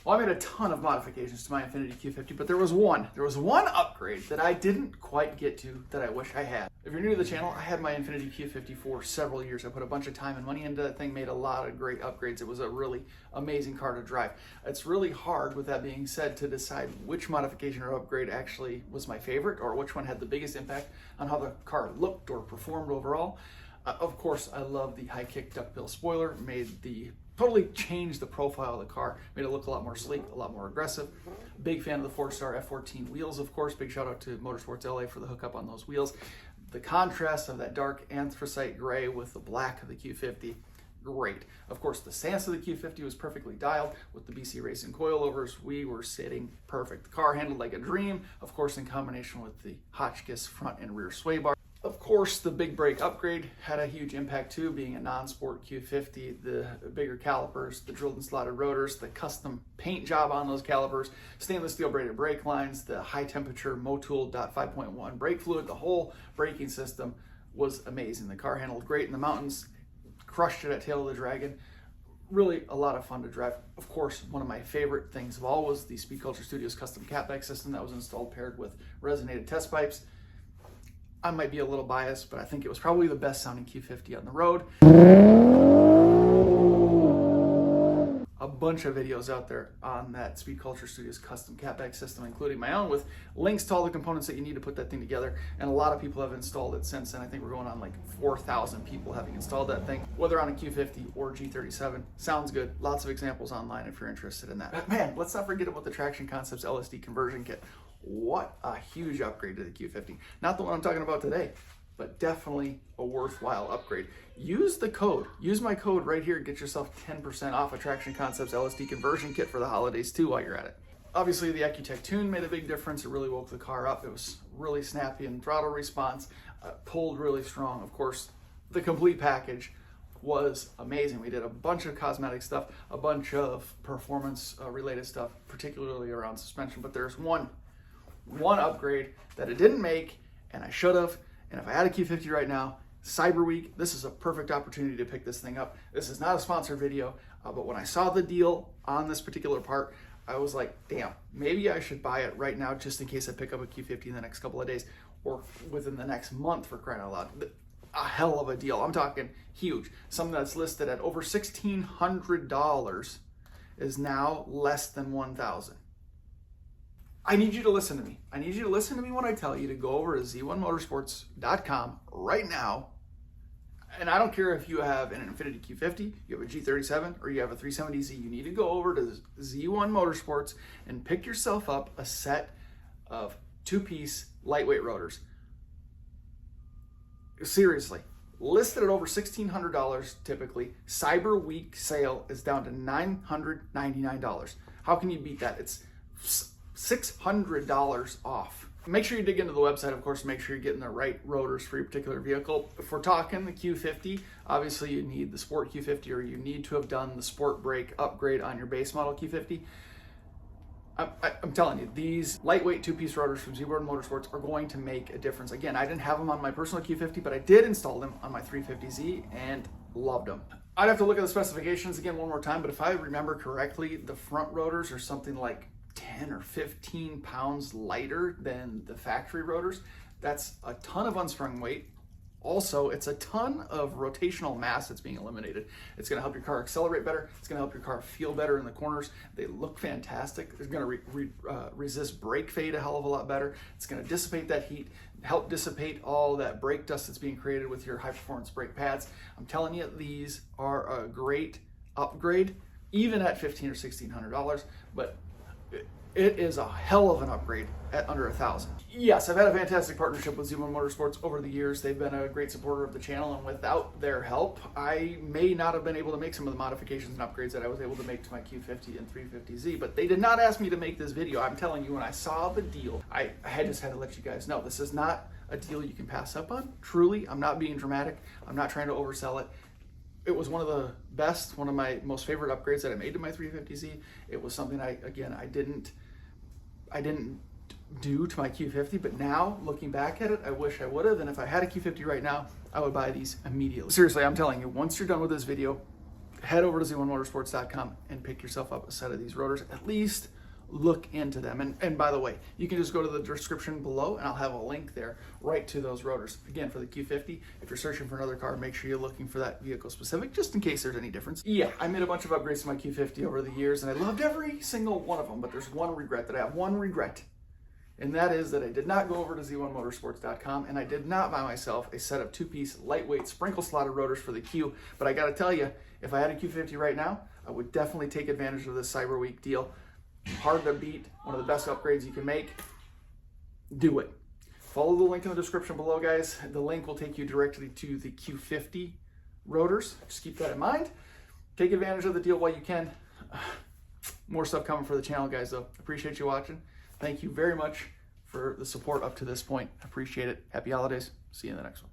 Well, I made a ton of modifications to my Infiniti Q50, but there was one upgrade that I didn't quite get to that I wish I had. If you're new to the channel, I had my Infiniti Q50 for several years. I put a bunch of time and money into that thing, made a lot of great upgrades. It was a really amazing car to drive. It's really hard, with that being said, to decide which modification or upgrade actually was my favorite or which one had the biggest impact on how the car looked or performed overall. Of course, I love the high kick duckbill spoiler, totally changed the profile of the car, made it look a lot more sleek, a lot more aggressive. Big fan of the 4-star F14 wheels, of course. Big shout out to Motorsports LA for the hookup on those wheels. The contrast of that dark anthracite gray with the black of the Q50, great. Of course, the stance of the Q50 was perfectly dialed with the BC Racing coilovers. We were sitting perfect. The car handled like a dream, of course, in combination with the Hotchkiss front and rear sway bar. Of course, the big brake upgrade had a huge impact too, being a non-sport Q50, the bigger calipers, the drilled and slotted rotors, the custom paint job on those calipers, stainless steel braided brake lines, the high temperature Motul .5.1 brake fluid. The whole braking system was amazing. The car handled great in the mountains, crushed it at Tail of the Dragon. Really a lot of fun to drive. Of course, one of my favorite things of all was the Speed Culture Studios custom catback system that was installed paired with resonated test pipes. I might be a little biased, but I think it was probably the best sounding Q50 on the road. A bunch of videos out there on that Speed Culture Studios custom catback system, including my own, with links to all the components that you need to put that thing together. And a lot of people have installed it since, and I think we're going on like 4,000 people having installed that thing, whether on a Q50 or G37. Sounds good. Lots of examples online if you're interested in that. But man, let's not forget about the Traction Concepts LSD conversion kit. What a huge upgrade to the Q50. Not the one I'm talking about today, but definitely a worthwhile upgrade. Use my code right here, get yourself 10% off a Traction Concepts LSD conversion kit for the holidays too while you're at it. Obviously, the Accutech Tune made a big difference. It really woke the car up. It was really snappy in throttle response, pulled really strong. Of course, the complete package was amazing. We did a bunch of cosmetic stuff, a bunch of performance related stuff, particularly around suspension, but there's one upgrade that it didn't make, and I should have. And if I had a Q50 right now, Cyber Week, this is a perfect opportunity to pick this thing up. This is not a sponsored video, but when I saw the deal on this particular part, I was like, damn, maybe I should buy it right now just in case I pick up a Q50 in the next couple of days or within the next month, for crying out loud. A hell of a deal. I'm talking huge. Something that's listed at over $1,600 is now less than $1,000. I need you to listen to me. I need you to listen to me when I tell you to go over to z1motorsports.com right now. And I don't care if you have an Infiniti Q50, you have a G37, or you have a 370Z. You need to go over to Z1 Motorsports and pick yourself up a set of 2-piece lightweight rotors. Seriously, listed at over $1,600 typically. Cyber Week sale is down to $999. How can you beat that? It's $600 off. Make sure you dig into the website, of course, make sure you're getting the right rotors for your particular vehicle. If we're talking the Q50, obviously you need the Sport Q50, or you need to have done the Sport Brake upgrade on your base model Q50. I'm telling you, these lightweight 2-piece rotors from Z1 Motorsports are going to make a difference. Again, I didn't have them on my personal Q50, but I did install them on my 350Z and loved them. I'd have to look at the specifications again one more time, but if I remember correctly, the front rotors are something like 10 or 15 pounds lighter than the factory rotors. That's a ton of unsprung weight. Also, it's a ton of rotational mass that's being eliminated. It's going to help your car accelerate better. It's going to help your car feel better in the corners. They look fantastic. It's going to resist brake fade a hell of a lot better. It's going to dissipate that heat, help dissipate all that brake dust that's being created with your high performance brake pads. I'm telling you, these are a great upgrade, even at $1,500 or $1,600, but it is a hell of an upgrade at under $1,000. Yes, I've had a fantastic partnership with Z1 Motorsports over the years. They've been a great supporter of the channel, and without their help, I may not have been able to make some of the modifications and upgrades that I was able to make to my Q50 and 350Z, but they did not ask me to make this video. I'm telling you, when I saw the deal, I just had to let you guys know, this is not a deal you can pass up on. Truly, I'm not being dramatic. I'm not trying to oversell it. It was one of the best, one of my most favorite upgrades that I made to my 350Z. It was something I didn't do to my Q50, but now looking back at it, I wish I would have. And if I had a Q50 right now, I would buy these immediately. Seriously, I'm telling you, once you're done with this video, head over to z1motorsports.com and pick yourself up a set of these rotors. At least look into them. And by the way, you can just go to the description below and I'll have a link there right to those rotors. Again, for the Q50, if you're searching for another car, make sure you're looking for that vehicle specific, just in case there's any difference. Yeah, I made a bunch of upgrades to my Q50 over the years and I loved every single one of them, but there's one regret that I have, and that is that I did not go over to z1motorsports.com and I did not buy myself a set of 2-piece lightweight sprinkle slotted rotors for the Q. But I gotta tell you, if I had a Q50 right now, I would definitely take advantage of this Cyber Week deal. Hard to beat, one of the best upgrades you can make. Do it. Follow the link in the description below, guys. The link will take you directly to the Q50 rotors. Just keep that in mind. Take advantage of the deal while you can. More stuff coming for the channel, guys, though. Appreciate you watching. Thank you very much for the support up to this point. Appreciate it. Happy holidays. See you in the next one.